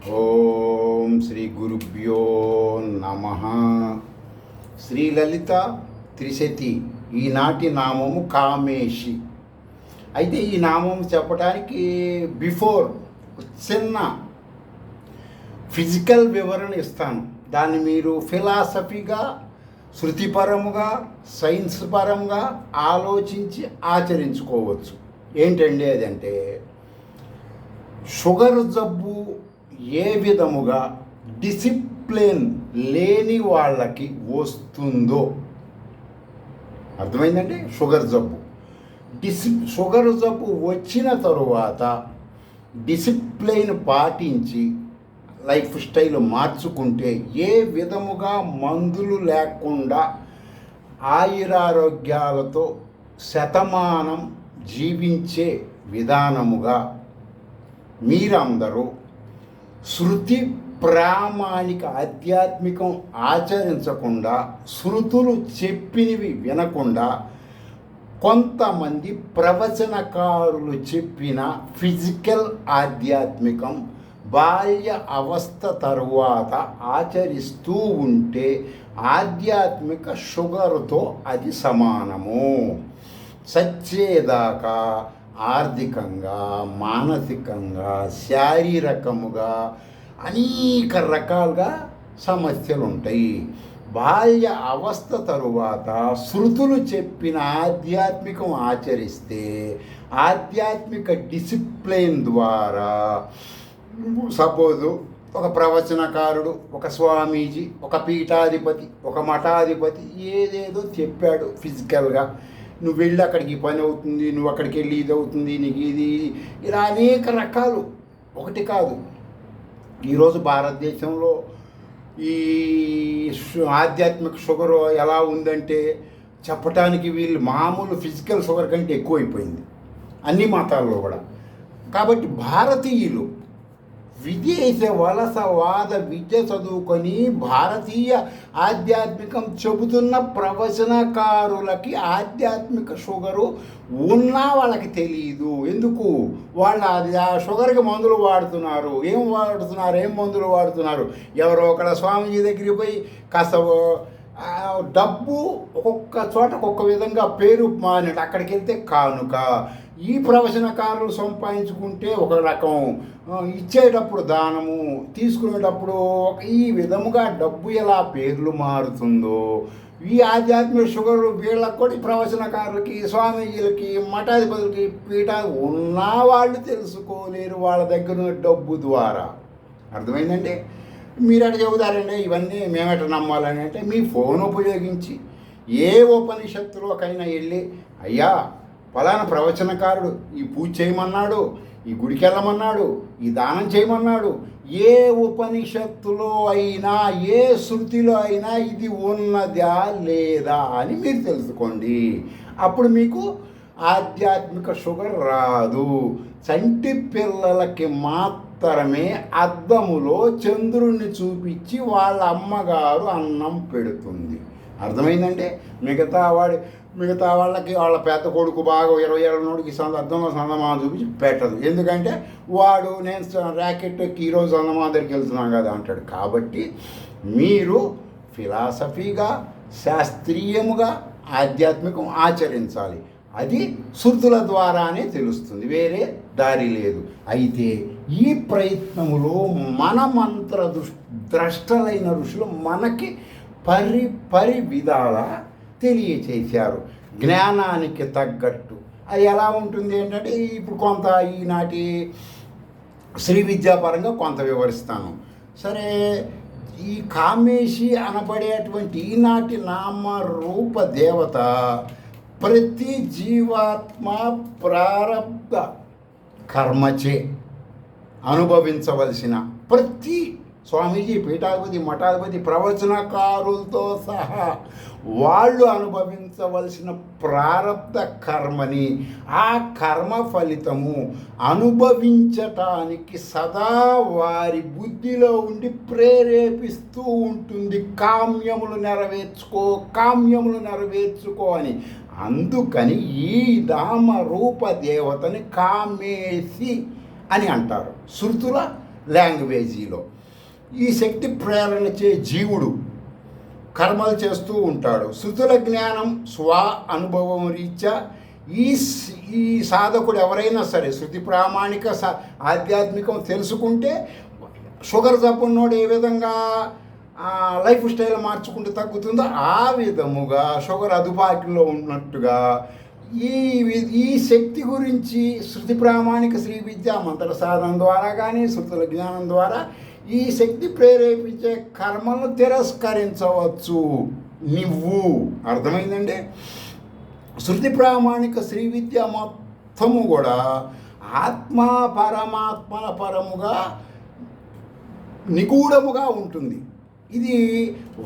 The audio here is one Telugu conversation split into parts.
ఓం శ్రీ గురుభ్యో నమ. శ్రీలలిత త్రిశతి ఈనాటి నామము కామేషి. అయితే ఈ నామం చెప్పడానికి బిఫోర్ చిన్న ఫిజికల్ వివరణ ఇస్తాను. దాన్ని మీరు ఫిలాసఫీగా, శృతిపరముగా, సైన్స్ పరంగా ఆలోచించి ఆచరించుకోవచ్చు. ఏంటండి అదంటే, షుగర్ జబ్బు ఏ విధముగా డిసిప్లిన్ లేని వాళ్ళకి వస్తుందో అర్థమైందండి. షుగర్ జబ్బు వచ్చిన తరువాత డిసిప్లిన్ పాటించి లైఫ్ స్టైల్ మార్చుకుంటే ఏ విధముగా మందులు లేకుండా ఆయురారోగ్యాలతో శతమానం జీవించే విధానముగా మీరందరూ శృతి ప్రామాణిక ఆధ్యాత్మికం ఆచరించకుండా, శృతులు చెప్పినవి వినకుండా, కొంతమంది ప్రవచనకారులు చెప్పిన ఫిజికల్ ఆధ్యాత్మికం బాల్య అవస్థ తరువాత ఆచరిస్తూ ఉంటే ఆధ్యాత్మిక షుగర్తో అది సమానము. సచ్చేదాకా ఆర్థికంగా, మానసికంగా, శారీరకముగా అనేక రకాలుగా సమస్యలు ఉంటాయి. బాల్య అవస్థ తరువాత శృతులు చెప్పిన ఆధ్యాత్మికం ఆచరిస్తే ఆధ్యాత్మిక డిసిప్లిన్ ద్వారా, సపోజు ఒక ప్రవచనకారుడు, ఒక స్వామీజీ, ఒక పీఠాధిపతి, ఒక మఠాధిపతి ఏదేదో చెప్పాడు ఫిజికల్గా, నువ్వు వెళ్ళి అక్కడికి పని అవుతుంది, నువ్వు అక్కడికి వెళ్ళి ఇది అవుతుంది, నీకు ఇది, ఇలా అనేక రకాలు. ఒకటి కాదు. ఈరోజు భారతదేశంలో ఈ ఆధ్యాత్మిక షుగర్ ఎలా ఉందంటే చెప్పటానికి వీళ్ళు మామూలు ఫిజికల్ షుగర్ కంటే ఎక్కువైపోయింది అన్ని మతాల్లో కూడా. కాబట్టి భారతీయులు విదేశ వలసవాద విద్య చదువుకొని భారతీయ ఆధ్యాత్మికం చెబుతున్న ప్రవచనకారులకి ఆధ్యాత్మిక షుగరు ఉన్నా వాళ్ళకి తెలియదు. ఎందుకు? వాళ్ళు ఆ షుగర్కి మందులు వాడుతున్నారు. ఏం మందులు వాడుతున్నారు? ఎవరో ఒకళ్ళ స్వామీజీ దగ్గరికి పోయి కాస్త డబ్బు ఒక్కొక్క చోట ఒక్కొక్క విధంగా పేరు మానేట, అక్కడికి వెళ్తే కానుక. ఈ ప్రవచనకారులు సంపాదించుకుంటే ఒక రకం, ఇచ్చేటప్పుడు దానము, తీసుకునేటప్పుడు ఈ విధముగా డబ్బు ఎలా పేర్లు మారుతుందో, ఈ ఆధ్యాత్మిక షుగర్ వీళ్ళకి కూడా ప్రవచనకారులకి, స్వామీజీలకి, మఠాధిపతులకి, పీఠ ఉన్నవాళ్ళు తెలుసుకోలేరు వాళ్ళ దగ్గర ఉన్న డబ్బు ద్వారా. అర్థమైందండి? మీరు అటు చెబుతారండి ఇవన్నీ మేమెట నమ్మాలని అంటే, మీ ఫోన్ ఉపయోగించి ఏ ఉపనిషత్తులోకైనా వెళ్ళి, అయ్యా ఫలానా ప్రవచనకారుడు ఈ పూజ చేయమన్నాడు, ఈ గుడికి వెళ్ళమన్నాడు, ఈ దానం చేయమన్నాడు, ఏ ఉపనిషత్తులో అయినా, ఏ శృతిలో అయినా ఇది ఉన్నదా లేదా అని మీరు తెలుసుకోండి. అప్పుడు మీకు ఆధ్యాత్మిక షుగర్ రాదు. చంటి పిల్లలకి మాత్రమే అద్దములో చంద్రుణ్ణి చూపించి వాళ్ళ అమ్మగారు అన్నం పెడుతుంది. అర్థమైందంటే మిగతా వాళ్ళకి వాళ్ళ పెద్ద కొడుకు బాగా 20 ఏళ్ళ నోడికి అద్దంలో చందమామ చూపించి పెట్టదు. ఎందుకంటే వాడు నేను ర్యాకెట్ ఎక్కి ఈరోజు చందమామ దగ్గరికి వెళ్తున్నాను కదా అంటాడు. కాబట్టి మీరు ఫిలాసఫీగా, శాస్త్రీయముగా ఆధ్యాత్మికం ఆచరించాలి. అది శృతుల ద్వారానే తెలుస్తుంది, వేరే దారి లేదు. అయితే ఈ ప్రయత్నములో మన మంత్ర ద్రష్టలైన ఋషులు మనకి పరి విధాల తెలియచేశారు, జ్ఞానానికి తగ్గట్టు. అది ఎలా ఉంటుంది ఏంటంటే, ఇప్పుడు కొంత ఈనాటి శ్రీ విద్యాపరంగా కొంత వివరిస్తాను. సరే, ఈ కామేషి అనబడేటువంటి ఈనాటి నామరూప దేవత ప్రతి జీవాత్మ ప్రారబ్ధ కర్మచే అనుభవించవలసిన, ప్రతి స్వామీజీ, పీఠాధిపతి, మఠాధిపతి, ప్రవచనకారులతో సహా వాళ్ళు అనుభవించవలసిన ప్రారబ్ధ కర్మని, ఆ కర్మ ఫలితము అనుభవించటానికి సదా వారి బుద్ధిలో ఉండి ప్రేరేపిస్తూ ఉంటుంది. కామ్యములు నెరవేర్చుకో అని. అందుకని ఈ నామ రూప దేవతని కామేసి అని అంటారు. శృతుల లాంగ్వేజీలో. ఈ శక్తి ప్రేరణచే జీవుడు కర్మలు చేస్తూ ఉంటాడు. శృతుల జ్ఞానం స్వ అనుభవం రీత్యా ఈ సాధకుడు ఎవరైనా సరే శృతి ప్రామాణిక ఆధ్యాత్మికం తెలుసుకుంటే షుగర్ జబ్బున్నోడు ఏ విధంగా లైఫ్ స్టైల్ మార్చుకుంటూ తగ్గుతుందో ఆ విధముగా షుగర్ అదుపాటులో ఉన్నట్టుగా ఈ శక్తి గురించి శృతి ప్రామాణిక శ్రీ విద్యా మంత్ర సాధన ద్వారా కానీ శృతుల జ్ఞానం ద్వారా ఈ శక్తి ప్రేరేపించే కర్మలను తిరస్కరించవచ్చు నువ్వు. అర్థమైందండి? శృతి ప్రామాణిక శ్రీ విద్య మొత్తము కూడా ఆత్మ పరమాత్మల పరముగా నిగూఢముగా ఉంటుంది. ఇది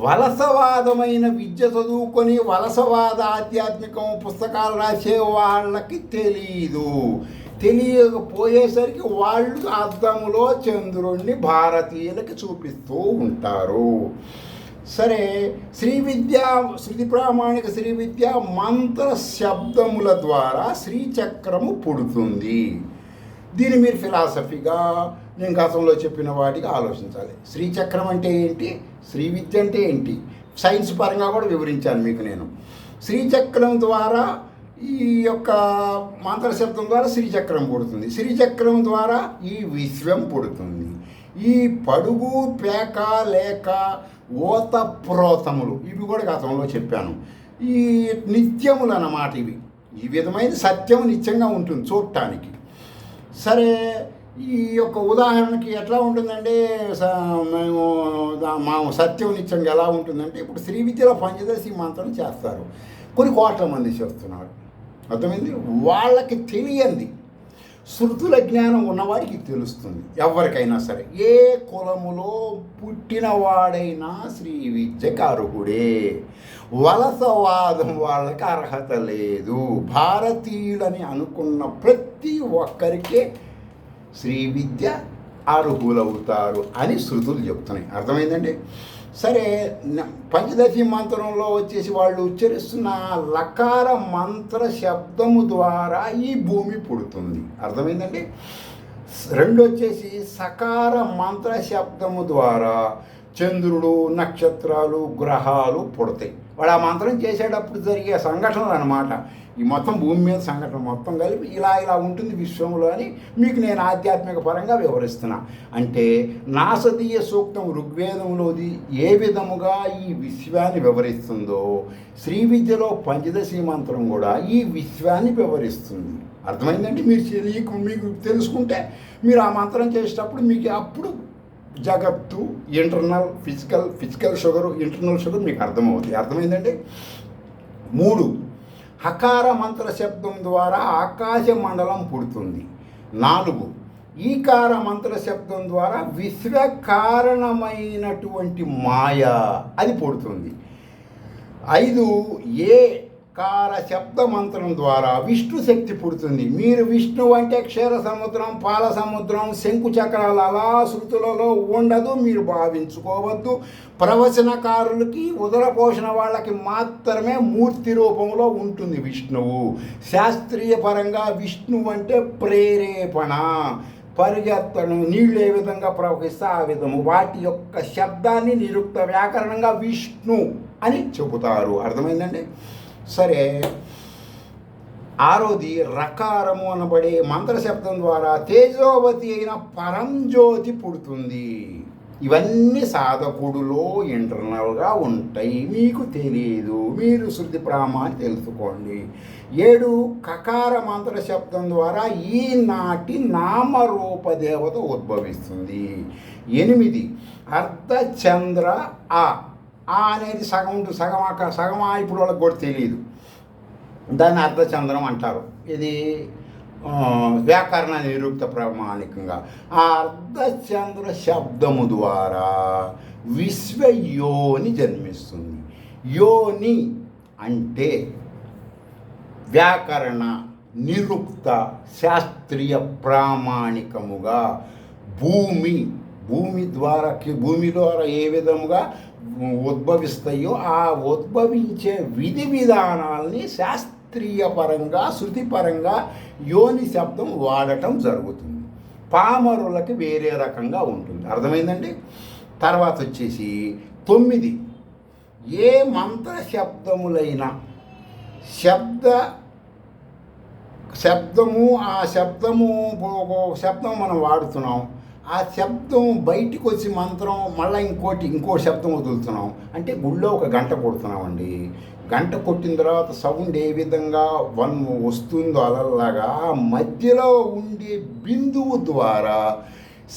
వలసవాదమైన విద్య చదువుకొని వలసవాద ఆధ్యాత్మికం పుస్తకాలు రాసే వాళ్ళకి తెలియకపోయేసరికి వాళ్ళు అద్దములో చంద్రుణ్ణి భారతీయులకి చూపిస్తూ ఉంటారు. సరే, శృతి ప్రామాణిక శ్రీ విద్య మంత్ర శబ్దముల ద్వారా శ్రీచక్రము పుడుతుంది. దీన్ని మీరు ఫిలాసఫీగా నేను గతంలో చెప్పిన వాటికి ఆలోచించాలి. శ్రీచక్రం అంటే ఏంటి, శ్రీ విద్య అంటే ఏంటి, సైన్స్ పరంగా కూడా వివరించాను మీకు నేను. శ్రీచక్రం ద్వారా ఈ యొక్క మంత్రశబ్దం ద్వారా శ్రీచక్రం పుడుతుంది. శ్రీచక్రం ద్వారా ఈ విశ్వం పుడుతుంది. ఈ పడుగు పేక లేక ఓత ప్రోతములు ఇవి కూడా గతంలో చెప్పాను. ఈ నిత్యములు అన్నమాట. ఈ విధమైన సత్యం నిత్యంగా ఉంటుంది చూడటానికి. సరే, ఈ యొక్క ఉదాహరణకి ఎట్లా ఉంటుందంటే మా సత్యం నిత్యంగా ఎలా ఉంటుందంటే ఇప్పుడు శ్రీ విద్యలో పంచదశి మంత్రం చేస్తారు, కొన్ని కోట్ల మంది చేస్తున్నారు. అర్థమైంది? వాళ్ళకి తెలియంది శృతుల జ్ఞానం ఉన్నవాడికి తెలుస్తుంది. ఎవరికైనా సరే ఏ కులములో పుట్టినవాడైనా శ్రీ విద్యకు అర్హుడే. వలసవాదం వాళ్ళకి అర్హత లేదు. భారతీయులని అనుకున్న ప్రతి ఒక్కరికే శ్రీ విద్య అర్హులవుతారు అని శృతులు చెప్తున్నాయి. అర్థమైందండి? సరే, పంచదశి మంత్రంలో వచ్చేసి వాళ్ళు ఉచ్చరిస్తున్న లకార మంత్ర శబ్దము ద్వారా ఈ భూమి పుడుతుంది. అర్థమైందండి? రెండు వచ్చేసి సకార మంత్ర శబ్దము ద్వారా చంద్రుడు, నక్షత్రాలు, గ్రహాలు పుడతాయి. వాడు ఆ మంత్రం చేసేటప్పుడు జరిగే సంఘటనలు అన్నమాట. ఈ మొత్తం భూమి మీద సంఘటన మొత్తం కలిపి ఇలా ఉంటుంది విశ్వంలో అని మీకు నేను ఆధ్యాత్మిక పరంగా వివరిస్తున్నా. అంటే నాసదీయ సూక్తం ఋగ్వేదంలోది ఏ విధముగా ఈ విశ్వాన్ని వివరిస్తుందో శ్రీ విద్యలో పంచదశి మంత్రం కూడా ఈ విశ్వాన్ని వివరిస్తుంది. అర్థమైందంటే మీకు తెలుసుకుంటే మీరు ఆ మంత్రం చేసేటప్పుడు మీకు అప్పుడు జగత్తు internal physical sugar internal sugar మీకు అర్థమవుతుంది. అర్థమైందండి? 3 హకార మంత్ర శబ్దం ద్వారా ఆకాశ మండలం పుడుతుంది. 4 ఈకార మంత్ర శబ్దం ద్వారా విశ్వ కారణమైనటువంటి మాయ అది పుడుతుంది. 5 ఏ కార శబ్ద మంత్రం ద్వారా విష్ణు శక్తి పుడుతుంది. మీరు విష్ణు అంటే క్షీర సముద్రం, పాల సముద్రం, శంకు చక్రాలు అలా శృతులలో ఉండదు, మీరు భావించుకోవద్దు. ప్రవచనకారులకి ఉదర పోషణ వాళ్ళకి మాత్రమే మూర్తి రూపంలో ఉంటుంది విష్ణువు. శాస్త్రీయ పరంగా విష్ణువు అంటే ప్రేరేపణ, పరిగెత్తడం, నీళ్ళు ఏ విధంగా ప్రవహిస్తే ఆ విధము వాటి యొక్క శబ్దాన్ని నిరుక్త వ్యాకరణంగా విష్ణు అని చెబుతారు. అర్థమైందండి? సరే, 6వది రకారము అనబడే మంత్రశబ్దం ద్వారా తేజోవతి అయిన పరంజ్యోతి పుడుతుంది. ఇవన్నీ సాధకుడులో ఇంటర్నల్గా ఉంటాయి, మీకు తెలియదు. మీరు శృతి ప్రామాన్ని తెలుసుకోండి. 7 కకార మంత్ర శబ్దం ద్వారా ఈనాటి నామరూప దేవత ఉద్భవిస్తుంది. 8 అర్ధచంద్ర అనేది సగం సగమా ఇప్పుడు వాళ్ళకి కూడా తెలియదు. దాన్ని అర్ధచంద్రం అంటారు. ఇది వ్యాకరణ నిరుక్త ప్రామాణికంగా ఆ అర్ధచంద్ర శబ్దము ద్వారా విశ్వయోని జన్మిస్తుంది. యోని అంటే వ్యాకరణ నిరుక్త శాస్త్రీయ ప్రామాణికముగా భూమి ద్వారా ఏ విధముగా ఉద్భవిస్తాయో ఆ ఉద్భవించే విధి విధానాల్ని శాస్త్రీయ పరంగా శృతిపరంగా యోని శబ్దం వాడటం జరుగుతుంది. పామరులకి వేరే రకంగా ఉంటుంది. అర్థమైందండి. తర్వాత వచ్చేసి 9 ఏ మంత్ర శబ్దములైనా శబ్దము ఆ శబ్దము శబ్దం మనం వాడుతున్నాం, ఆ శబ్దం బయటికి వచ్చి మంత్రం మళ్ళీ ఇంకో శబ్దం వదులుతున్నాం అంటే గుళ్ళో ఒక గంట కొడుతున్నామండి. గంట కొట్టిన తర్వాత సౌండ్ ఏ విధంగా వస్తుందో అలల్లాగా మధ్యలో ఉండే బిందువు ద్వారా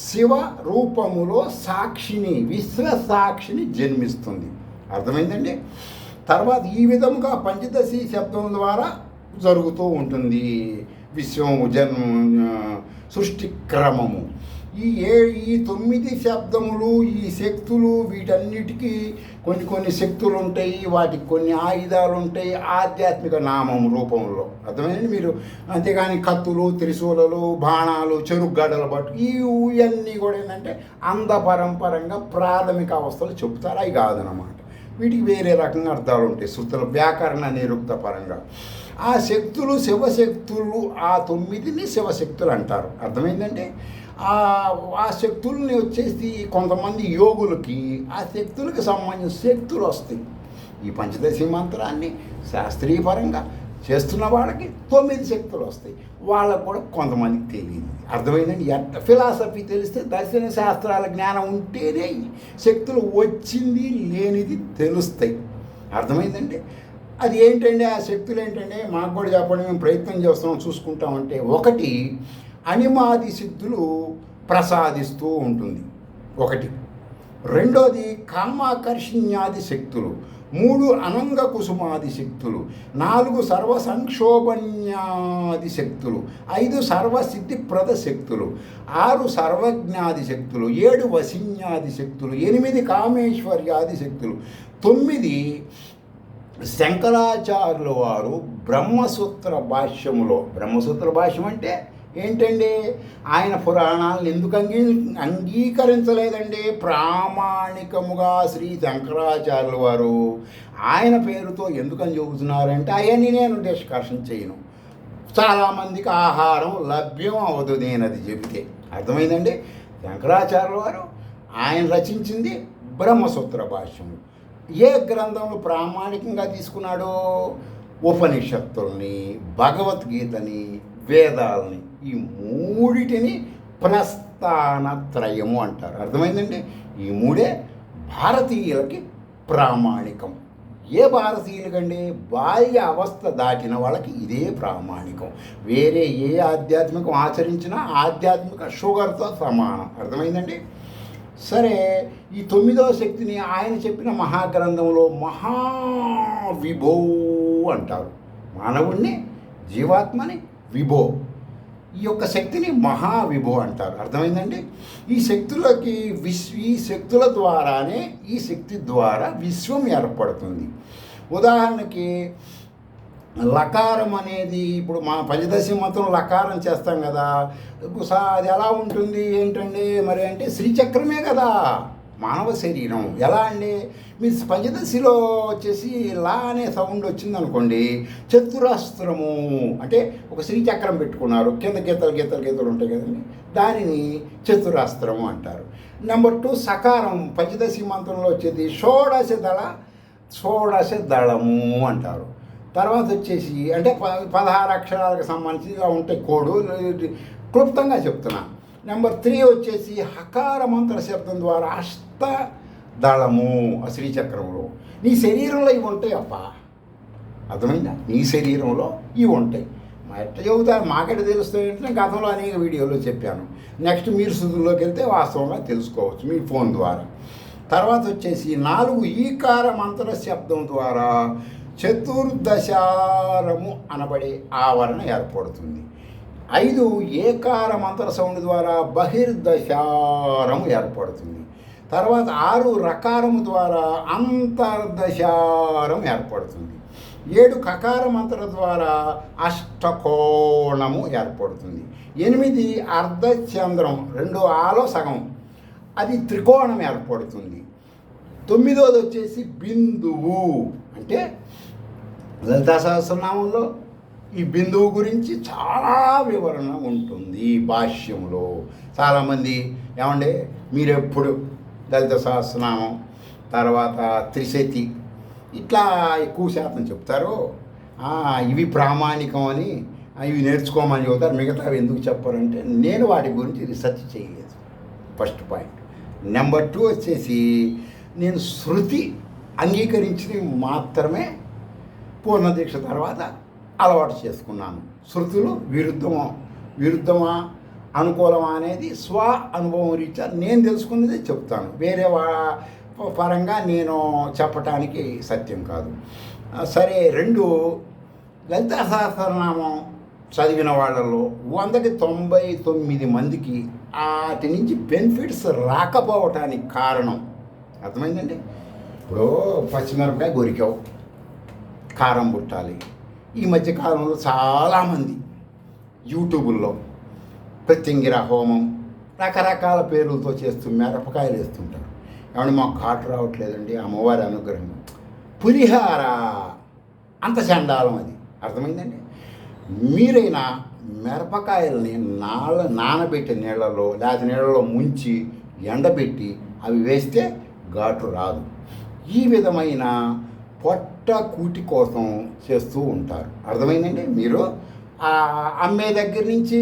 శివ రూపములో సాక్షిని విశ్వసాక్షిని జన్మిస్తుంది. అర్థమైందండి. తర్వాత ఈ విధముగా పంచదశి శబ్దం ద్వారా జరుగుతూ ఉంటుంది విశ్వం సృష్టి క్రమము. ఈ 9 శబ్దములు, ఈ శక్తులు, వీటన్నిటికీ కొన్ని శక్తులు ఉంటాయి, వాటికి కొన్ని ఆయుధాలు ఉంటాయి ఆధ్యాత్మిక నామం రూపంలో. అర్థమైందండి మీరు. అంతేగాని కత్తులు, త్రిశూలలు, బాణాలు, చెరుగ్గడల బట్టు ఇవన్నీ కూడా ఏంటంటే అందపరంపరంగా ప్రాథమిక అవస్థలు చెప్తారు, అవి కాదనమాట. వీటికి వేరే రకంగా అర్థాలు ఉంటాయి శృతుల వ్యాకరణ నిరుక్త పరంగా. ఆ శక్తులు శివశక్తులు, ఆ 9ని శివశక్తులు అంటారు. అర్థమైందంటే ఆ శక్తుల్ని వచ్చేసి కొంతమంది యోగులకి ఆ శక్తులకి సంబంధించిన శక్తులు వస్తాయి. ఈ పంచదశి మంత్రాన్ని శాస్త్రీయపరంగా చేస్తున్న వాళ్ళకి 9 శక్తులు వస్తాయి. వాళ్ళకు కూడా కొంతమందికి తెలియదు. అర్థమైందండి. ఫిలాసఫీ తెలిస్తే దర్శన శాస్త్రాల జ్ఞానం ఉంటేనే శక్తులు వచ్చింది లేనిది తెలుస్తాయి. అర్థమైందండి. అది ఏంటంటే ఆ శక్తులు ఏంటంటే మాకు కూడా చెప్పండి, మేము ప్రయత్నం చేస్తున్నాం చూసుకుంటామంటే, ఒకటి అనిమాది సిద్ధులు ప్రసాదిస్తూ ఉంటుంది ఒకటి. రెండోది కామాకర్షణ్యాది శక్తులు. 3 అనంగ కుసుమాది శక్తులు. 4 సర్వ సంక్షోభణ్యాది శక్తులు. 5 సర్వసిద్ధిప్రద శక్తులు. 6 సర్వజ్ఞాది శక్తులు. 7 వశిన్యాది శక్తులు. 8 కామేశ్వర్యాది శక్తులు. 9 శంకరాచార్యుల వారు బ్రహ్మసూత్ర భాష్యం అంటే ఏంటండి, ఆయన పురాణాలను ఎందుకు అంగీకరించలేదండి? ప్రామాణికముగా శ్రీ శంకరాచార్యుల వారు ఆయన పేరుతో ఎందుకని చెబుతున్నారంటే అవన్నీ నేను డిస్కషన్ చేయను. చాలామందికి ఆహారం లభ్యం అవ్వదు నేను అది చెబితే. అర్థమైందండి. శంకరాచార్యుల వారు ఆయన రచించింది బ్రహ్మసూత్ర భాష్యము. ఏ గ్రంథంలో ప్రామాణికంగా తీసుకున్నాడో? ఉపనిషత్తుల్ని, భగవద్గీతని, వేదాలని, ఈ 3టిని ప్రస్థానత్రయము అంటారు. అర్థమైందండి. ఈ 3 భారతీయులకి ప్రామాణికం. ఏ భారతీయులకండి? బాహ్య అవస్థ దాటిన వాళ్ళకి ఇదే ప్రామాణికం. వేరే ఏ ఆధ్యాత్మికం ఆచరించినా ఆధ్యాత్మిక షుగర్తో సమానం. అర్థమైందండి. సరే, ఈ 9వ శక్తిని ఆయన చెప్పిన మహాగ్రంథంలో మహావిభో అంటారు. మానవుణ్ణి, జీవాత్మని విభో, ఈ యొక్క శక్తిని మహావిభో అంటారు. అర్థమైందండి. ఈ శక్తుల ద్వారానే ఈ శక్తి ద్వారా విశ్వం ఏర్పడుతుంది. ఉదాహరణకి లకారం అనేది, ఇప్పుడు మా పంచదశి మంత్రం లకారం చేస్తాం కదా, అది ఎలా ఉంటుంది ఏంటండి మరి అంటే శ్రీచక్రమే కదా మానవ శరీరం. ఎలా అండి? మీ పంచదశిలో వచ్చేసి లా అనే సౌండ్ వచ్చిందనుకోండి, చతురస్రము అంటే ఒక శ్రీచక్రం పెట్టుకున్నారు, కింద గీతలు ఉంటాయి కదండి, దానిని చతురస్రము అంటారు. నెంబర్ 2 సకారం పంచదశి మంత్రంలో వచ్చేది షోడశ దళము అంటారు. తర్వాత వచ్చేసి అంటే 16 అక్షరాలకు సంబంధించి ఇలా ఉంటాయి కోడు, క్లుప్తంగా చెప్తున్నా. నెంబర్ 3 వచ్చేసి హకార మంత్ర శబ్దం ద్వారా అష్టదళము ఆ శ్రీచక్రంలో. నీ శరీరంలో ఇవి ఉంటాయి అప్ప. అర్థమైందా? నీ శరీరంలో ఇవి ఉంటాయి. ఎట్లా చెబుతారు మాకెట తెలుస్తాయంటే గతంలో అనేక వీడియోలో చెప్పాను. నెక్స్ట్ మీరు సుధుల్లోకి వెళ్తే వాస్తవంగా తెలుసుకోవచ్చు మీ ఫోన్ ద్వారా. తర్వాత వచ్చేసి 4 ఈకార మంత్ర శబ్దం ద్వారా చతుర్దశారము అనబడే ఆవరణ ఏర్పడుతుంది. 5 ఏకార మంత్ర సౌండ్ ద్వారా బహిర్దశారము ఏర్పడుతుంది. తర్వాత 6 రకారము ద్వారా అంతర్దశారం ఏర్పడుతుంది. 7 కకార మంత్ర ద్వారా అష్టకోణము ఏర్పడుతుంది. 8 అర్ధచంద్రం 2 ఆలో సగం అది త్రికోణం ఏర్పడుతుంది. 9వది వచ్చేసి బిందువు అంటే లలితా సహస్రనామంలో ఈ బిందువు గురించి చాలా వివరణ ఉంటుంది ఈ భాష్యంలో. చాలామంది ఏమంటే మీరెప్పుడు లలిత సహస్రనామం తర్వాత త్రిశతి ఇట్లా ఎక్కువ శాతం చెప్తారు, ఇవి ప్రామాణికం అని ఇవి నేర్చుకోమని చెబుతారు, మిగతావి ఎందుకు చెప్పారంటే నేను వాటి గురించి రీసెర్చ్ చేయలేదు. First point. నెంబర్ 2 వచ్చేసి నేను శృతి అంగీకరించినవి మాత్రమే పూర్ణ దీక్ష తర్వాత అలవాటు చేసుకున్నాను. శృతులు విరుద్ధమా అనుకూలమా అనేది స్వ అనుభవం రీత్యా నేను తెలుసుకున్నది చెప్తాను, వేరే పరంగా నేను చెప్పటానికి సత్యం కాదు. సరే, 2 లలితా సహస్రనామం చదివిన వాళ్ళలో 100కి 99 మందికి వాటి నుంచి బెనిఫిట్స్ రాకపోవటానికి కారణం అర్థమైందండి. ఇప్పుడు పచ్చిమిరపకాయ గొరికావు, కారం పుట్టాలి. ఈ మధ్య కాలంలో చాలామంది యూట్యూబుల్లో ప్రత్యంగిర హోమం రకరకాల పేర్లతో చేస్తూ మిరపకాయలు వేస్తుంటారు. ఏమంటే మాకు ఘాటు రావట్లేదండి, అమ్మవారి అనుగ్రహం. పులిహార అంత చండాలం అది, అర్థమైందండి. మీరైనా మిరపకాయలని నానబెట్టి నీళ్ళలో లేకపోతే నీళ్ళలో ముంచి ఎండబెట్టి అవి వేస్తే ఘాటు రాదు. ఈ విధమైన పొట్ట కూటి కోసం చేస్తూ ఉంటారు, అర్థమైందండి. మీరు అమ్మే దగ్గర నుంచి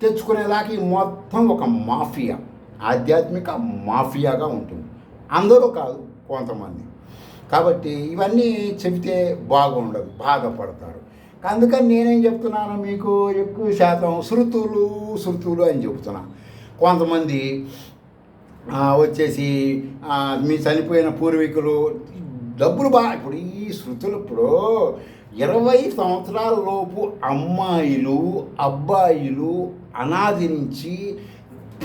తెచ్చుకునేదాకా మొత్తం ఒక మాఫియా, ఆధ్యాత్మిక మాఫియాగా ఉంటుంది. అందరూ కాదు, కొంతమంది. కాబట్టి ఇవన్నీ చెబితే బాగుండదు, బాధపడతారు. అందుకని నేనేం చెప్తున్నాను, మీకు ఎక్కువ శాతం శృతులు అని చెబుతున్నా. కొంతమంది వచ్చేసి మీ చనిపోయిన పూర్వీకులు డబ్బులు ఇప్పుడు ఈ శృతులు ఇప్పుడు 20 సంవత్సరాల లోపు అమ్మాయిలు అబ్బాయిలు అనాది నుంచి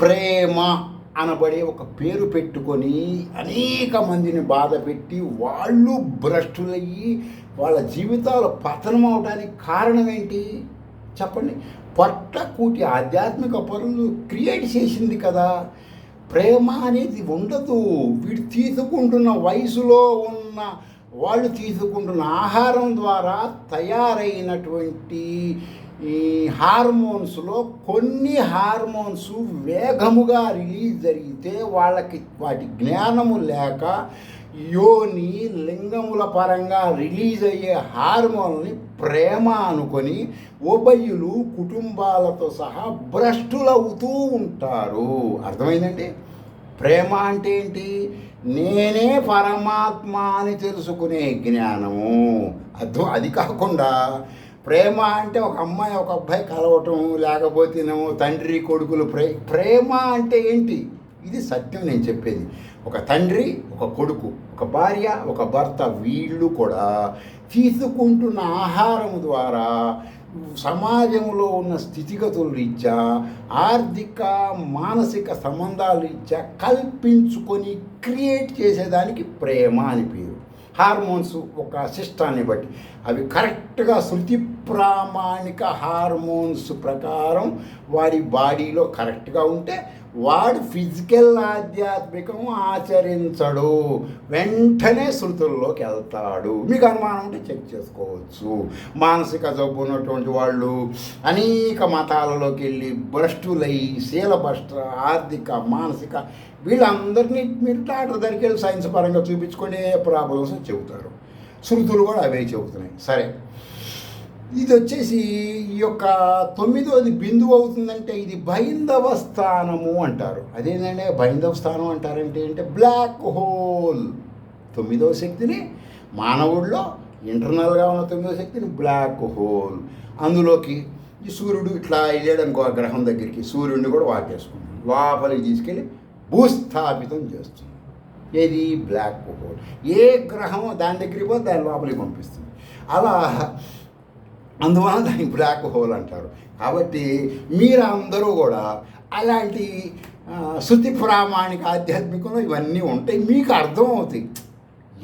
ప్రేమ అనబడే ఒక పేరు పెట్టుకొని అనేక మందిని బాధ పెట్టి వాళ్ళు భ్రష్టులయ్యి వాళ్ళ జీవితాలు పతనం అవడానికి కారణం ఏంటి చెప్పండి? పట్టకూటి ఆధ్యాత్మిక పనులు క్రియేట్ చేసింది కదా. ప్రేమ అనేది ఉండదు. వీడు తీసుకుంటున్న వయసులో ఉన్న వాళ్ళు తీసుకుంటున్న ఆహారం ద్వారా తయారైనటువంటి ఈ హార్మోన్స్లో కొన్ని హార్మోన్స్ వేగముగా రిలీజ్ జరిగితే వాళ్ళకి వాటి జ్ఞానము లేక యోని లింగముల పరంగా రిలీజ్ అయ్యే హార్మోన్ని ప్రేమ అనుకొని ఉభయులు కుటుంబాలతో సహా భ్రష్టులవుతూ ఉంటారు. అర్థమైందండి? ప్రేమ అంటే ఏంటి? నేనే పరమాత్మ అని తెలుసుకునే జ్ఞానము. అది కాకుండా ప్రేమ అంటే ఒక అమ్మాయి ఒక అబ్బాయి కలవటం, లేకపోతేనేమో తండ్రి కొడుకులు. ప్రేమ అంటే ఏంటి? ఇది సత్యం నేను చెప్పేది. ఒక తండ్రి, ఒక కొడుకు, ఒక భార్య, ఒక భర్త, వీళ్ళు కూడా తీసుకుంటున్న ఆహారం ద్వారా సమాజంలో ఉన్న స్థితిగతుల రీత్యా ఆర్థిక మానసిక సంబంధాల రీత్యా కల్పించుకొని క్రియేట్ చేసేదానికి ప్రేమ అని పేరు. హార్మోన్స్ ఒక సిస్టాన్ని బట్టి అవి కరెక్ట్గా శృతి ప్రామాణిక హార్మోన్స్ ప్రకారం వాడి బాడీలో కరెక్ట్గా ఉంటే వాడు ఫిజికల్ ఆధ్యాత్మికం ఆచరించడు, వెంటనే శృతుల్లోకి వెళ్తాడు. మీకు అనుమానం ఉంటే చెక్ చేసుకోవచ్చు. మానసిక జబ్బు ఉన్నటువంటి వాళ్ళు అనేక మతాలలోకి వెళ్ళి భ్రష్టులై శీలభ్రష్ట ఆర్థిక మానసిక వీళ్ళందరినీ మీరు డాక్టర్ దగ్గరికి వెళ్ళి సైన్స్ పరంగా చూపించుకునే ప్రాబ్లమ్స్ చెబుతారు. శృతులు కూడా అవే చెబుతున్నాయి. సరే, ఇది వచ్చేసి ఈ యొక్క 9వది బిందువు అవుతుందంటే ఇది బైందవ స్థానము అంటారు. అదేంటంటే బైందవ స్థానం అంటారంటే ఏంటంటే బ్లాక్ హోల్. 9వ శక్తిని మానవుడిలో ఇంటర్నల్గా ఉన్న 9వ శక్తిని బ్లాక్ హోల్. అందులోకి ఈ సూర్యుడు ఇట్లా వెళ్ళాడనుకో ఆ గ్రహం దగ్గరికి, సూర్యుడిని కూడా వాటేసుకుంటాడు, లోపలికి తీసుకెళ్ళి భూస్థాపితం చేస్తుంది. ఏది? Black hole. ఏ గ్రహం దాని దగ్గరికి పోతే దాని లోపలికి పంపిస్తుంది. అలా అందువల్ల దాన్ని బ్లాక్ హోల్ అంటారు. కాబట్టి మీరందరూ కూడా అలాంటి శృతి ప్రామాణిక ఆధ్యాత్మికంలో ఇవన్నీ ఉంటాయి, మీకు అర్థమవుతాయి.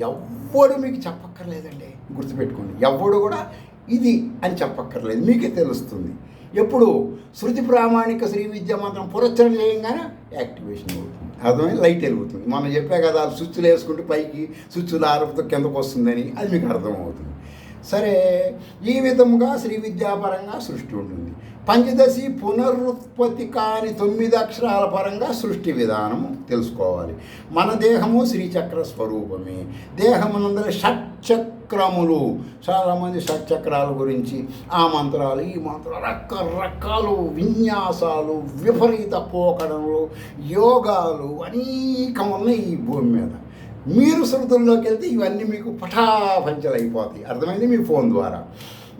ఎవ్వడు మీకు చెప్పక్కర్లేదండి, గుర్తుపెట్టుకోండి. ఎవ్వడు కూడా ఇది అని చెప్పక్కర్లేదు, మీకే తెలుస్తుంది. ఎప్పుడు శృతి ప్రామాణిక శ్రీ విద్య మంత్రం పురస్చరణ చేయంగానే యాక్టివేషన్ అవుతుంది, అర్థమైంది, లైట్ వెలుగుతుంది. మనం చెప్పే కదా స్విచ్లు వేసుకుంటే పైకి స్విచ్లు ఆరపుతో కిందకు వస్తుందని, అది మీకు అర్థమవుతుంది. సరే, ఈ విధముగా శ్రీ విద్యాపరంగా సృష్టి ఉంటుంది. పంచదశి పునరుత్పత్తి కాని 9 అక్షరాల పరంగా సృష్టి విధానం తెలుసుకోవాలి. మన దేహము శ్రీచక్ర స్వరూపమే. దేహమునందరి షట్చక్రములు, చాలామంది షట్చక్రాల గురించి ఆ మంత్రాలు ఈ మంత్రాలు రకరకాలు విన్యాసాలు, విపరీత పోకడములు, యోగాలు అనేకం ఉన్నాయి ఈ భూమి మీద. మీరు శృతుల్లోకి వెళ్తే ఇవన్నీ మీకు పటాపంచలైపోతాయి. అర్థమైంది మీ ఫోన్ ద్వారా.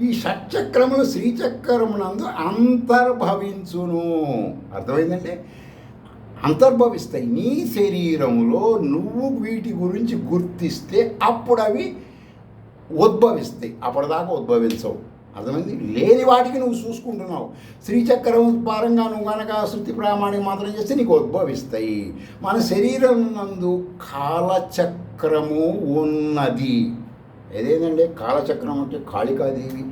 ఈ షట్చక్రములు శ్రీచక్రమునందు అంతర్భవించును. అర్థమైందంటే అంతర్భవిస్తాయి. నీ శరీరములో నువ్వు వీటి గురించి గుర్తిస్తే అప్పుడు అవి ఉద్భవిస్తాయి. అప్పటిదాకా ఉద్భవించవు. అర్థమైంది? లేని వాటికి నువ్వు చూసుకుంటున్నావు. శ్రీచక్రం పరంగా నువ్వు కనుక శృతి ప్రామాణిక మంత్రం చేస్తే నీకు ఉద్భవిస్తాయి. మన శరీరం నందు కాలచక్రము ఉన్నది. ఏదేంటంటే కాలచక్రం అంటే కాళికాదేవి,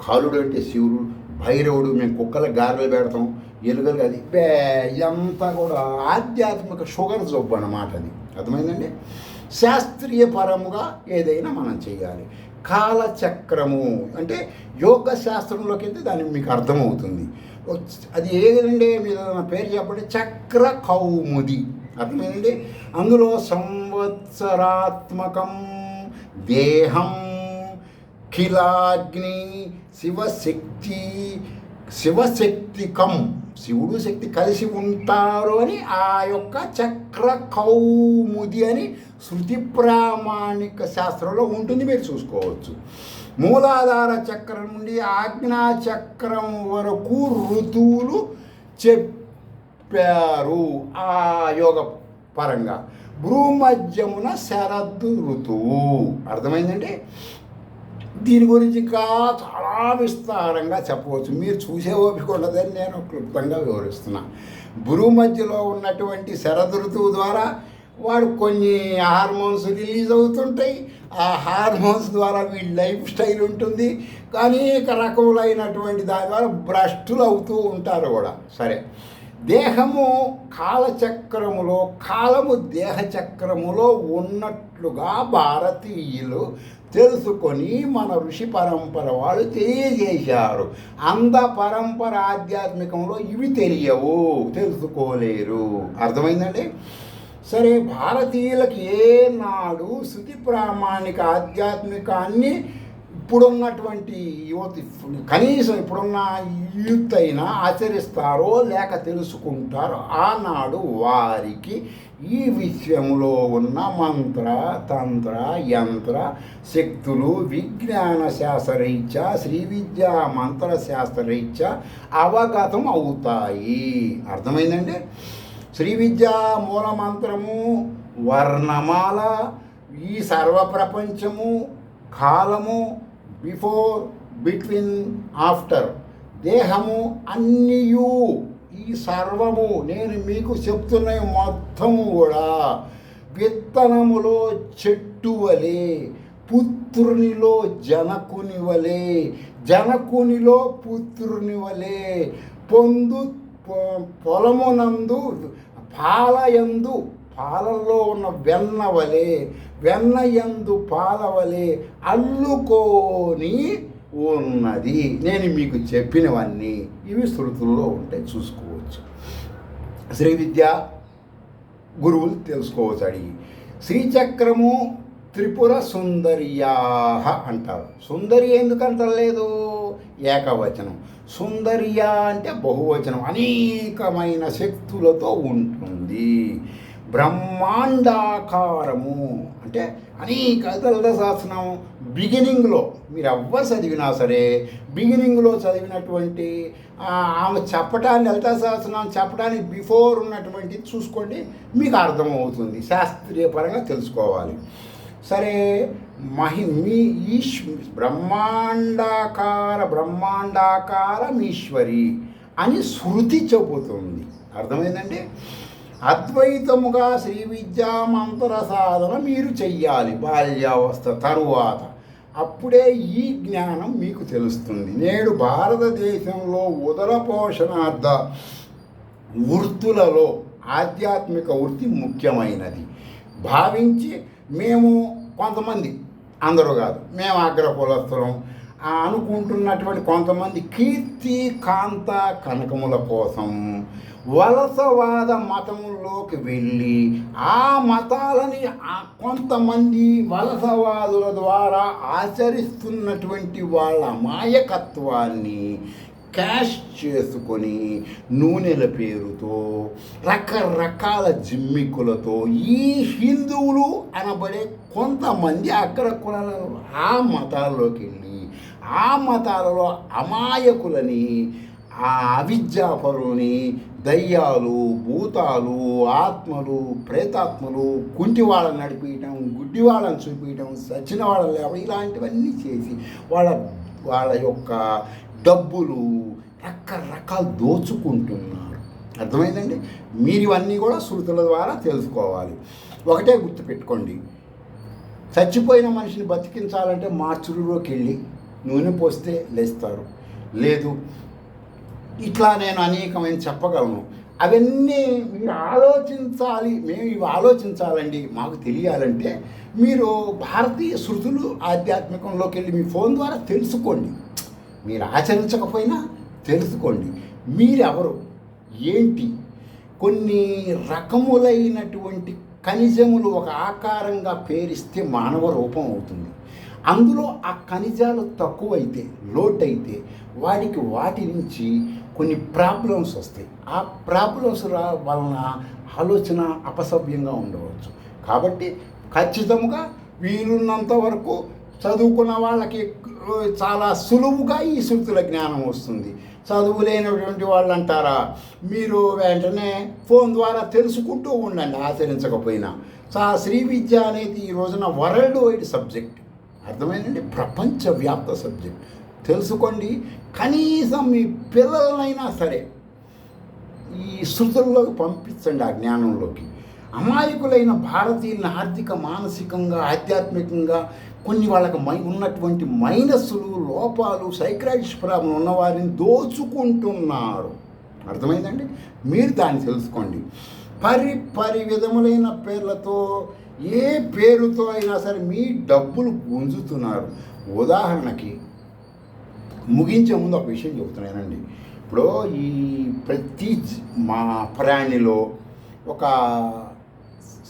కాలుడు అంటే శివుడు, భైరవుడు, మేము కుక్కల గారెలు పెడతాం, ఎలుకలు, అది అంతా కూడా ఆధ్యాత్మిక షుగర్ జబ్బు అన్నమాట. అది అర్థమైందండి. శాస్త్రీయ పరముగా ఏదైనా మనం చేయాలి. కాలచక్రము అంటే యోగ శాస్త్రంలోకి వెళ్తే దానికి మీకు అర్థమవుతుంది. అది ఏదంటే మీరు నా పేరు చెప్పండి, చక్ర కౌముది. అర్థమైందండి. అందులో సంవత్సరాత్మకం దేహం ఖిలాగ్ని శివశక్తికం, శివుడు శక్తి కలిసి ఉంటారు అని ఆ యొక్క చక్ర కౌముది అని శృతి ప్రామాణిక శాస్త్రంలో ఉంటుంది. మీరు చూసుకోవచ్చు. మూలాధార చక్రం నుండి ఆజ్ఞా చక్రం వరకు ఋతువులు చెప్పారు ఆ యోగ పరంగా. భూమధ్యమున శరద్ ఋతువు. అర్థమైందండి. దీని గురించి ఇంకా చాలా విస్తారంగా చెప్పవచ్చు. మీరు చూసే ఓపిక ఉండదని నేను క్లుప్తంగా వివరిస్తున్నా. భూమధ్యలో ఉన్నటువంటి శరద్ ఋతువు ద్వారా వాడు కొన్ని హార్మోన్స్ రిలీజ్ అవుతుంటాయి. ఆ హార్మోన్స్ ద్వారా వీళ్ళ లైఫ్ స్టైల్ ఉంటుంది. అనేక రకములైనటువంటి దాని ద్వారా భ్రష్టులు అవుతూ ఉంటారు కూడా. సరే, దేహము కాలచక్రములో, కాలము దేహచక్రములో ఉన్నట్లుగా భారతీయులు తెలుసుకొని మన ఋషి పరంపర వాళ్ళు తెలియజేశారు. అంద పరంపర ఆధ్యాత్మికంలో ఇవి తెలియవు, తెలుసుకోలేరు. అర్థమైందండి. సరే, భారతీయులకు ఏనాడు శృతి ప్రామాణిక ఆధ్యాత్మికాన్ని ఇప్పుడున్నటువంటి యువతి, కనీసం ఇప్పుడున్న యూత్ అయినా ఆచరిస్తారో లేక తెలుసుకుంటారో, ఆనాడు వారికి ఈ విషయంలో ఉన్న మంత్ర తంత్ర యంత్ర శక్తులు విజ్ఞాన శాస్త్రరీత్యా శ్రీ విద్యా మంత్ర శాస్త్రరీత్యా అవగతం అవుతాయి. అర్థమైందండి. శ్రీ విద్యా మూల మంత్రము, వర్ణమాల, ఈ సర్వప్రపంచము, కాలము, బిఫోర్, బిట్వీన్, ఆఫ్టర్, దేహము, అన్నియు, ఈ సర్వము నేను మీకు చెప్తున్నవి మొత్తము కూడా విత్తనములో చెట్టు వలె, పుత్రునిలో జనకుని వలె, జనకునిలో పుత్రుని వలె, పొలమునందు పాలయందు పాలల్లో ఉన్న వెన్న వలె, వెన్నయందు పాలవలే అల్లుకొని ఉన్నది. నేను మీకు చెప్పినవన్నీ ఇవి శృతుల్లో ఉంటే చూసుకోవచ్చు. శ్రీ విద్య గురువులు తెలుసుకోవచ్చు. అడిగి శ్రీచక్రము త్రిపుర సుందర్యా అంటారు. సుందరి ఎందుకంటలేదు? ఏకవచనం. సుందర్య అంటే బహువచనం. అనేకమైన శక్తులతో ఉంటుంది. బ్రహ్మాండాకారము అంటే అనేక లలిత సహస్రనామం బిగినింగ్లో మీరు ఎవ్వరు చదివినా సరే, బిగినింగ్లో చదివినటువంటి ఆమె చెప్పటాన్ని, లలిత సహస్రనామం చెప్పడానికి బిఫోర్ ఉన్నటువంటి చూసుకోండి, మీకు అర్థమవుతుంది. శాస్త్రీయ పరంగా తెలుసుకోవాలి. సరే, బ్రహ్మాండాకారమీశ్వరి అని శృతి చెబుతుంది. అర్థమైందండి. అద్వైతముగా శ్రీ విద్యా మంత్ర సాధన మీరు చెయ్యాలి బాల్యావస్థ తరువాత. అప్పుడే ఈ జ్ఞానం మీకు తెలుస్తుంది. నేడు భారతదేశంలో ఉదర పోషణార్థ వృత్తులలో ఆధ్యాత్మిక వృత్తి ముఖ్యమైనది భావించి మేము కొంతమంది అందరూ కాదు, మేము అగ్రకులస్తులం అనుకుంటున్నటువంటి కొంతమంది కీర్తి కాంత కనకముల కోసం వలసవాద మతముల్లోకి వెళ్ళి ఆ మతాలని కొంతమంది వలసవాదుల ద్వారా ఆచరిస్తున్నటువంటి వాళ్ళ అమాయకత్వాన్ని క్యాష్ చేసుకొని నూనెల పేరుతో రకరకాల జిమ్మికులతో ఈ హిందువులు అనబడే కొంతమంది అగ్రకులాలలో ఆ మతాల్లోకి వెళ్ళి ఆ మతాలలో అమాయకులని ఆ అవిద్యాపరుని దయ్యాలు భూతాలు ఆత్మలు ప్రేతాత్మలు కుంటి వాళ్ళని నడిపించడం గుడ్డి వాళ్ళని చూపించడం సచిన వాళ్ళని లేవడం ఇలాంటివన్నీ చేసి వాళ్ళ యొక్క డబ్బులు రకరకాలు దోచుకుంటున్నారు. అర్థమైందండి? మీరు ఇవన్నీ కూడా శృతుల ద్వారా తెలుసుకోవాలి. ఒకటే గుర్తుపెట్టుకోండి, చచ్చిపోయిన మనిషిని బతికించాలంటే మార్చురులోకి వెళ్ళి నూనె పోస్తే లేస్తారు. లేదు, ఇట్లా నేను అనేకమైన చెప్పగలను. అవన్నీ మీరు ఆలోచించాలి. మేము ఇవి ఆలోచించాలండి, మాకు తెలియాలంటే మీరు భారతీయ శృతులు ఆధ్యాత్మికంలోకి వెళ్ళి మీ ఫోన్ ద్వారా తెలుసుకోండి. మీరు ఆచరించకపోయినా తెలుసుకోండి. మీరెవరు ఏంటి, కొన్ని రకములైనటువంటి ఖనిజములు ఒక ఆకారంగా పేరిస్తే మానవ రూపం అవుతుంది. అందులో ఆ ఖనిజాలు తక్కువైతే లోటైతే వాటి నుంచి కొన్ని ప్రాబ్లమ్స్ వస్తాయి. ఆ ప్రాబ్లమ్స్ వలన ఆలోచన అపసవ్యంగా ఉండవచ్చు. కాబట్టి ఖచ్చితంగా వీలున్నంత వరకు చదువుకున్న వాళ్ళకి చాలా సులువుగా ఈ శృతుల జ్ఞానం వస్తుంది. చదువు లేనటువంటి వాళ్ళు అంటారా, మీరు వెంటనే ఫోన్ ద్వారా తెలుసుకుంటూ ఉండండి ఆచరించకపోయినా. శ్రీ విద్య అనేది ఈ రోజున వరల్డ్ వైడ్ సబ్జెక్ట్. అర్థమైందండి? ప్రపంచవ్యాప్త సబ్జెక్ట్. తెలుసుకోండి. కనీసం మీ పిల్లలనైనా సరే ఈ శృతుల్లోకి పంపించండి, ఆ జ్ఞానంలోకి. అమాయకులైన భారతీయులను ఆర్థిక మానసికంగా ఆధ్యాత్మికంగా కొన్ని వాళ్ళకి ఉన్నటువంటి మైనస్సులు లోపాలు సైక్రాటిస్ట్ ప్రాబ్లం ఉన్నవారిని దోచుకుంటున్నారు. అర్థమైందండి? మీరు దాన్ని తెలుసుకోండి. పరి విధములైన పేర్లతో ఏ పేరుతో అయినా సరే మీ డబ్బులు గుంజుతున్నారు. ఉదాహరణకి ముగించే ముందు ఒక విషయం చెబుతున్నానండి. ఇప్పుడు ఈ ప్రతి మా ప్రాణిలో ఒక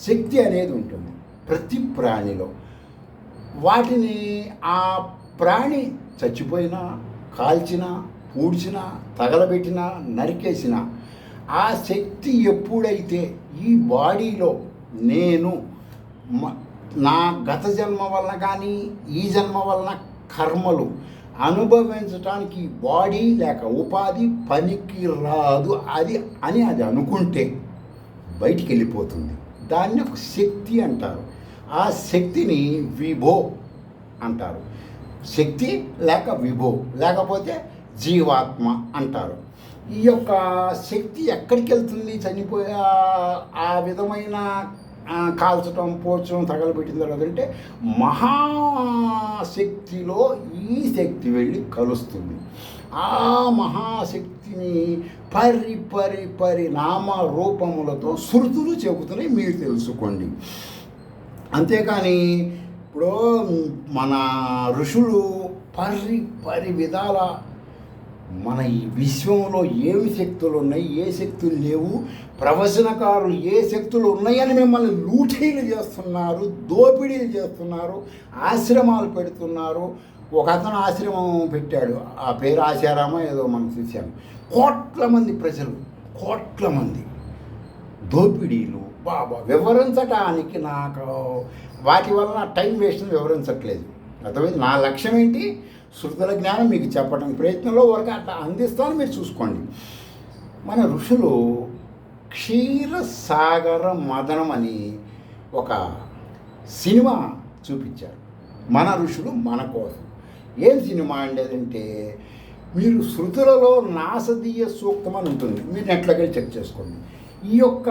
శక్తి అనేది ఉంటుంది. ప్రతి ప్రాణిలో వాటిని ఆ ప్రాణి చచ్చిపోయినా కాల్చినా పూడ్చినా తగలబెట్టినా నరికేసినా ఆ శక్తి ఎప్పుడైతే ఈ బాడీలో నేను నా గత జన్మ వలన కానీ ఈ జన్మ వలన కర్మలు అనుభవించడానికి బాడీ లేక ఉపాధి పనికి రాదు అని అది అనుకుంటే బయటికి వెళ్ళిపోతుంది. దాన్ని ఒక శక్తి అంటారు. ఆ శక్తిని విభో అంటారు. శక్తి లేక విభో లేకపోతే జీవాత్మ అంటారు. ఈ యొక్క శక్తి ఎక్కడికి వెళ్తుంది? చనిపోయే ఆ విధమైన కాల్చడం పోల్చడం తగలబెట్టిన తర్వాత అంటే మహాశక్తిలో ఈ శక్తి వెళ్ళి కలుస్తుంది. ఆ మహాశక్తిని పరిణామ రూపములతో శృతులు చెబుతున్నాయి, మీరు తెలుసుకోండి. అంతేకాని ఇప్పుడు మన ఋషులు విధాల మన ఈ విశ్వంలో ఏమి శక్తులు ఉన్నాయి, ఏ శక్తులు లేవు, ప్రవచనకారులు ఏ శక్తులు ఉన్నాయని మిమ్మల్ని లూటీలు చేస్తున్నారు, దోపిడీలు చేస్తున్నారు, ఆశ్రమాలు పెడుతున్నారు. ఒక అతను ఆశ్రమం పెట్టాడు, ఆ పేరు ఆశారామ ఏదో మనం చూసాము. కోట్ల మంది ప్రజలు, కోట్ల మంది దోపిడీలు. వివరించటానికి నాకు వాటి వలన టైం వేస్ట్ వివరించట్లేదు. అర్థమైంది? నా లక్ష్యం ఏంటి? శృతుల జ్ఞానం మీకు చెప్పడానికి ప్రయత్నంలో వరకు అట్లా అందిస్తాను, మీరు చూసుకోండి. మన ఋషులు క్షీరసాగర మదనం అని ఒక సినిమా చూపించారు. మన ఋషులు మన కోసం. ఏం సినిమా అంటే మీరు శృతులలో నాసదీయ సూక్తం అని ఉంటుంది, మీరు నెట్లోకి చెక్ చేసుకోండి. ఈ యొక్క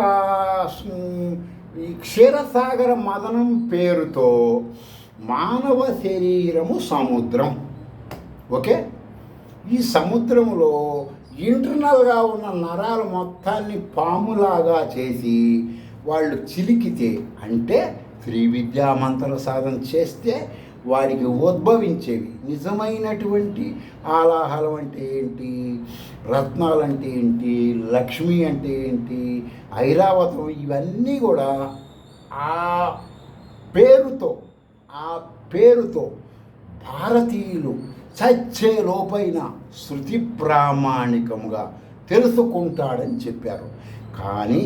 ఈ క్షీరసాగర మదనం పేరుతో మానవ శరీరము సముద్రం. ఓకే, ఈ సముద్రంలో ఇంటర్నల్గా ఉన్న నరాలు మొత్తాన్ని పాములాగా చేసి వాళ్ళు చిలికితే అంటే శ్రీ విద్యా మంత్ర సాధన చేస్తే వారికి ఉద్భవించేవి. నిజమైనటువంటి ఆలాహలం అంటే ఏంటి, రత్నాలు అంటే ఏంటి, లక్ష్మి అంటే ఏంటి, ఐరావతం, ఇవన్నీ కూడా ఆ పేరుతో భారతీయులు చచ్చే లోపైన శృతి ప్రామాణికముగా తెలుసుకుంటాడని చెప్పారు. కానీ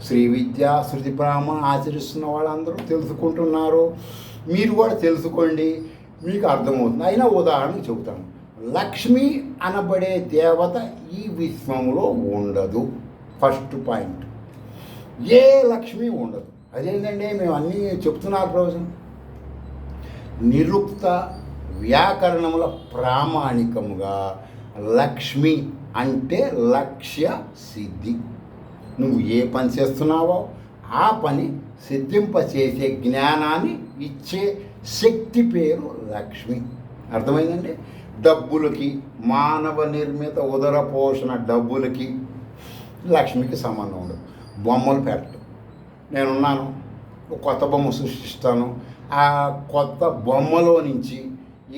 శ్రీ విద్య శృతి ప్రామాణం ఆచరిస్తున్న వాళ్ళందరూ తెలుసుకుంటున్నారు. మీరు కూడా తెలుసుకోండి, మీకు అర్థమవుతుంది. అయినా ఉదాహరణకు చెబుతాను. లక్ష్మి అనబడే దేవత ఈ విశ్వంలో ఉండదు. ఫస్ట్ పాయింట్, ఏ లక్ష్మి ఉండదు. అదేంటంటే మేము అన్నీ చెప్తున్నారు ప్రవచనం. నిరుక్త వ్యాకరణముల ప్రామాణికముగా లక్ష్మి అంటే లక్ష్య సిద్ధి. నువ్వు ఏ పని చేస్తున్నావో ఆ పని సిద్ధింపచేసే జ్ఞానాన్ని ఇచ్చే శక్తి పేరు లక్ష్మి. అర్థమైందండి? డబ్బులకి, మానవ నిర్మిత ఉదర పోషణ డబ్బులకి లక్ష్మికి సంబంధం ఉండదు. బొమ్మలు పెట్టడం, నేనున్నాను, కొత్త బొమ్మ సృష్టిస్తాను, ఆ కొత్త బొమ్మలో నుంచి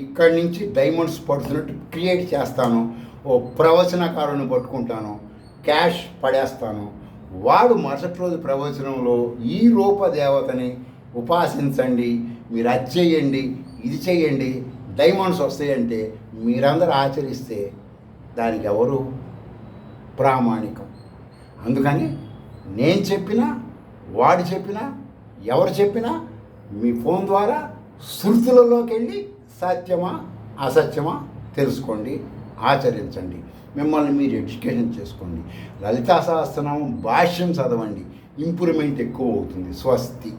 ఇక్కడి నుంచి డైమండ్స్ పడుతున్నట్టు క్రియేట్ చేస్తాను, ఓ ప్రవచనకారుని పట్టుకుంటాను, క్యాష్ పడేస్తాను. వాడు మరుసటి రోజు ప్రవచనంలో ఈ రూపదేవతని ఉపాసించండి, మీరు అది చేయండి, ఇది చేయండి, డైమండ్స్ వస్తాయంటే మీరందరూ ఆచరిస్తే దానికి ఎవరు ప్రామాణికం? అందుకని నేను చెప్పినా, వాడు చెప్పినా, ఎవరు చెప్పినా మీ ఫోన్ ద్వారా శృతులలోకి వెళ్ళి సత్యమా అసత్యమా తెలుసుకోండి, ఆచరించండి, మిమ్మల్ని మీరు ఎడ్యుకేషన్ చేసుకోండి. లలితా సహస్రనామం భాష్యం చదవండి, ఇంప్రూవ్మెంట్ ఎక్కువ అవుతుంది. స్వస్తి.